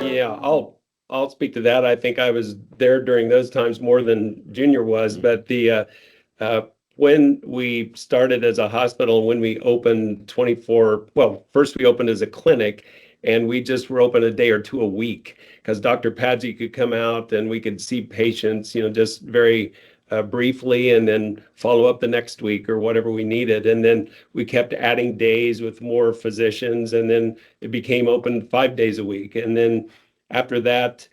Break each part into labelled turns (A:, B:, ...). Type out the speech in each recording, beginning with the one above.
A: Yeah, I'll speak to that. I think I was there during those times more than Junior was, but uh, when we started as a hospital, when we opened 24, well, first we opened as a clinic, and we just were open a day or two a week because Dr. Padgett could come out and we could see patients, just very briefly, and then follow up the next week or whatever we needed. And then we kept adding days with more physicians, and then it became open 5 days a week. And then after that,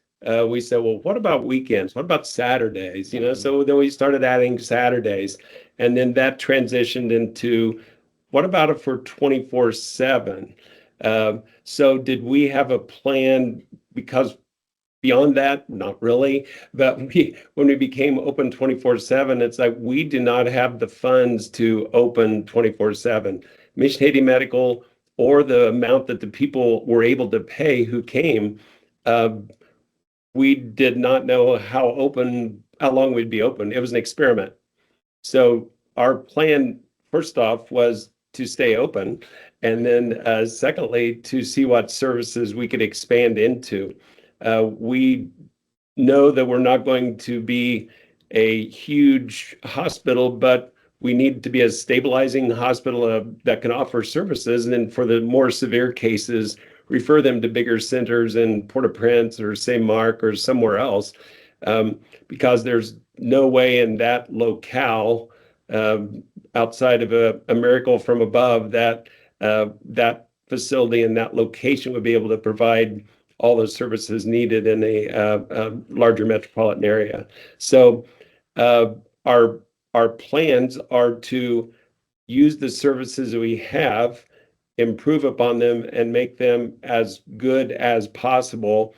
A: we said, well, what about weekends? What about Saturdays? So then we started adding Saturdays, and then that transitioned into what about it for 24/7? So did we have a plan? Because beyond that, not really. But when we became open 24/7, it's like we do not have the funds to open 24/7. Mission Haiti Medical, or the amount that the people were able to pay who came, uh, we did not know how long we'd be open. It was an experiment. So our plan, first off, was to stay open, and then secondly, to see what services we could expand into. We know that we're not going to be a huge hospital, but we need to be a stabilizing hospital that can offer services. And then for the more severe cases, refer them to bigger centers in Port-au-Prince or St. Mark or somewhere else, because there's no way in that locale, outside of a miracle from above, that that facility and that location would be able to provide all the services needed in a larger metropolitan area. So uh, our our plans are to use the services that we have, improve upon them, and make them as good as possible,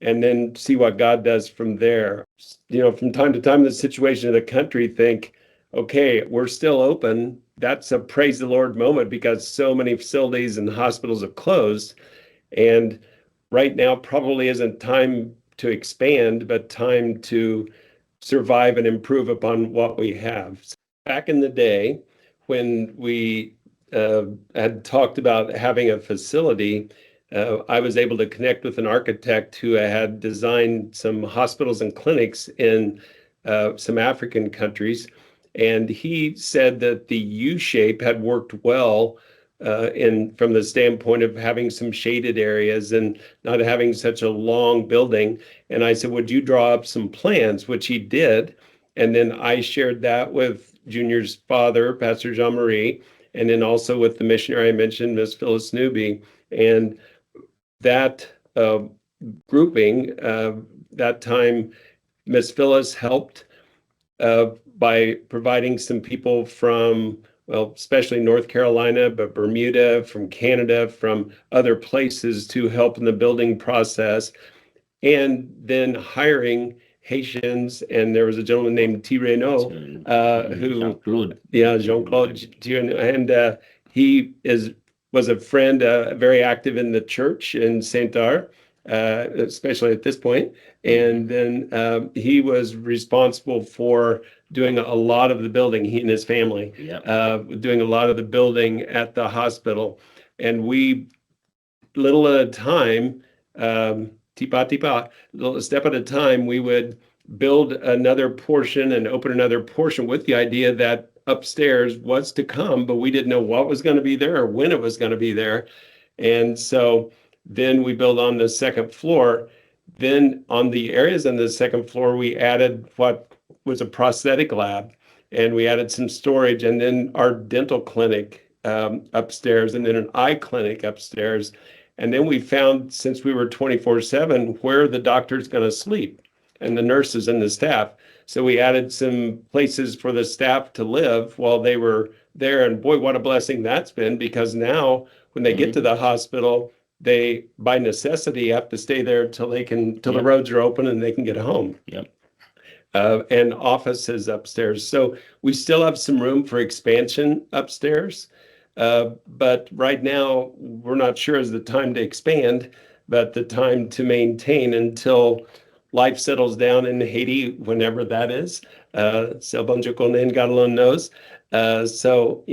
A: and then see what God does from there. From time to time, the situation of the country, think, okay, we're still open. That's a praise the Lord moment because so many facilities and hospitals have closed. And right now probably isn't time to expand, but time to survive and improve upon what we have. Back in the day, when we had talked about having a facility, I was able to connect with an architect who had designed some hospitals and clinics in some African countries. And he said that the U shape had worked well from the standpoint of having some shaded areas and not having such a long building. And I said, would you draw up some plans? Which he did. And then I shared that with Junior's father, Pastor Jean Marie, and then also with the missionary I mentioned, Miss Phyllis Newby. And that grouping, that time, Miss Phyllis helped by providing some people from, well, especially North Carolina, but Bermuda, from Canada, from other places to help in the building process, and then hiring Haitians. And there was a gentleman named T. Reynaud,
B: Jean-Claude.
A: yeah, Jean-Claude, and he was a friend, very active in the church in Saint-Ar, especially at this point. And then he was responsible for doing a lot of the building, he and his family, doing a lot of the building at the hospital. And we, little at a time, tipa tipa, little step at a time, we would build another portion and open another portion with the idea that upstairs was to come, but we didn't know what was going to be there or when it was going to be there. And so then we built on the second floor. Then on the areas on the second floor, we added what was a prosthetic lab, and we added some storage, and then our dental clinic upstairs, and then an eye clinic upstairs. And then we found, since we were 24/7, where the doctor's going to sleep and the nurses and the staff. So we added some places for the staff to live while they were there. And boy, what a blessing that's been, because now when they get to the hospital, they by necessity have to stay there till the roads are open and they can get home. And offices upstairs. So we still have some room for expansion upstairs. But right now, we're not sure is the time to expand, but the time to maintain until life settles down in Haiti, whenever that is. God alone knows. So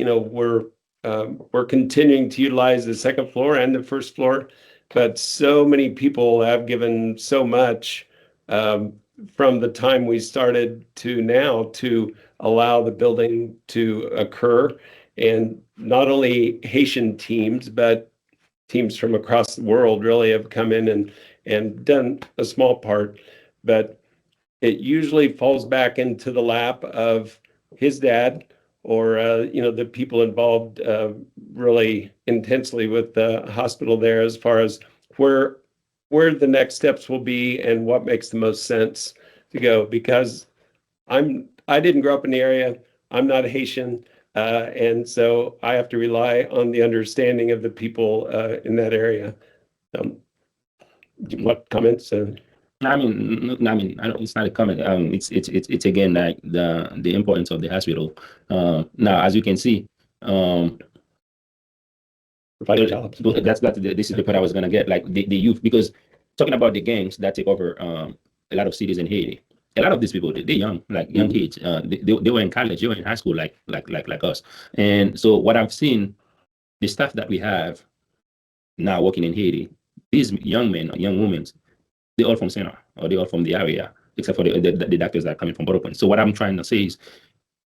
A: we're continuing to utilize the second floor and the first floor but so many people have given so much from the time we started to now to allow the building to occur. And not only Haitian teams, but teams from across the world really have come in and done a small part. But it usually falls back into the lap of his dad or the people involved really intensely with the hospital there as far as where the next steps will be and what makes the most sense to go. Because I didn't grow up in the area. I'm not a Haitian. And so I have to rely on the understanding of the people in that area. What comments?
B: I mean, it's not a comment. It's again like the importance of the hospital. Now, as you can see,
A: Provide jobs.
B: This is the point I was gonna get. Like the youth, because talking about the gangs that take over a lot of cities in Haiti. A lot of these people, they're young, like young kids. They were in college, they were in high school, like us. And so what I've seen, the staff that we have now working in Haiti, these young men, young women, they're all from Sena or they're all from the area, except for the doctors that are coming from Port-au-Prince. So what I'm trying to say is,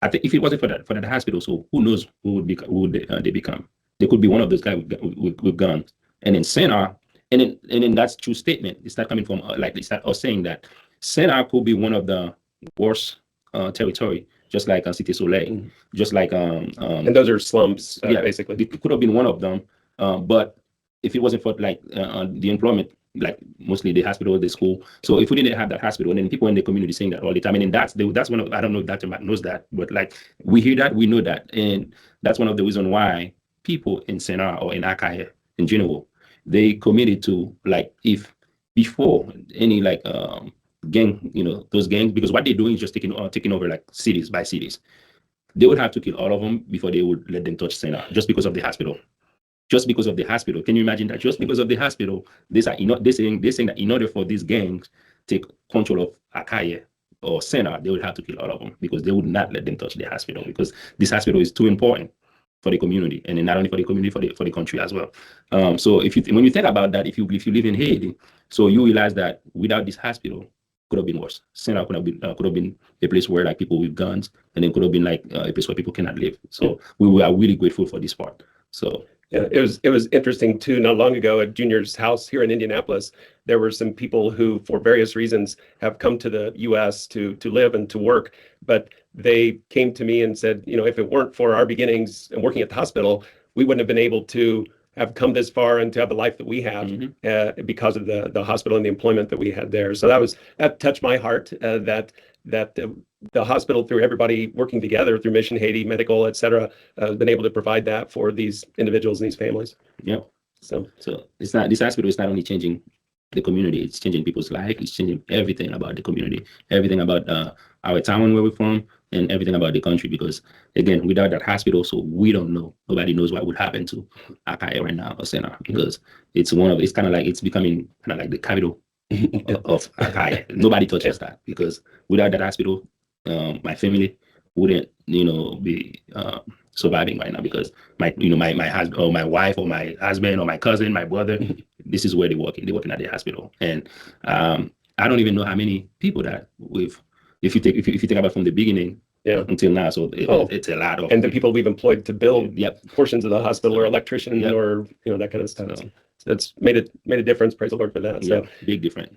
B: I think if it wasn't for that hospital, so who knows who would they become? They could be one of those guys with guns. And then Sena, and then that's true statement. It's not coming from like it's not us saying that Sena could be one of the worst territory, just like Cité Soleil, just like
A: and those are slums,
B: yeah,
A: basically.
B: it could have been one of them, but if it wasn't for like the employment, like mostly the hospital, the school. So if we didn't have that hospital, and then people in the community saying that all the time, and then that's one of, I don't know if Dr. Matt knows that, but like we hear that, we know that, and that's one of the reasons why people in Sena or in Akaye in general, they committed to like if before any like gang, those gangs, because what they're doing is just taking over like cities by cities. They would have to kill all of them before they would let them touch Sena, just because of the hospital. Just because of the hospital. Can you imagine that? Just because of the hospital, they're saying that in order for these gangs to take control of Akaye or Sena, they would have to kill all of them because they would not let them touch the hospital because this hospital is too important for the community, and then not only for the community, for the country as well. So when you think about that, if you live in Haiti, so you realize that without this hospital, could have been worse. Sena could have been a place where like people with guns, and then could have been like a place where people cannot live. So we are really grateful for this part. So.
A: Yeah, it was interesting too. Not long ago at Junior's house here in Indianapolis, there were some people who, for various reasons, have come to the U.S. to live and to work. But they came to me and said, if it weren't for our beginnings and working at the hospital, we wouldn't have been able to have come this far and to have the life that we have because of the hospital and the employment that we had there. So that touched my heart that the hospital, through everybody working together through Mission Haiti, medical, et cetera, has been able to provide that for these individuals and these families.
B: Yeah.
A: So
B: it's not, this hospital is not only changing the community, it's changing people's life, it's changing everything about the community, everything about our town where we're from, and everything about the country. Because again, without that hospital, so we don't know, nobody knows what would happen to Akaye right now or Sena, because it's kind of like it's becoming kind of like the capital of Akaye. Nobody touches that, because without that hospital, my family wouldn't be surviving right now, because my husband or my wife or my husband or my cousin, my brother, this is where they're working at the hospital. And I don't even know how many people that if you think about from the beginning until now, so it's a lot of,
A: and the people we've employed to build
B: Yep.
A: portions of the hospital, or electricians,
B: Yep.
A: or that kind of stuff. So that's made a difference. Praise the Lord for that.
B: Yeah,
A: So
B: big difference.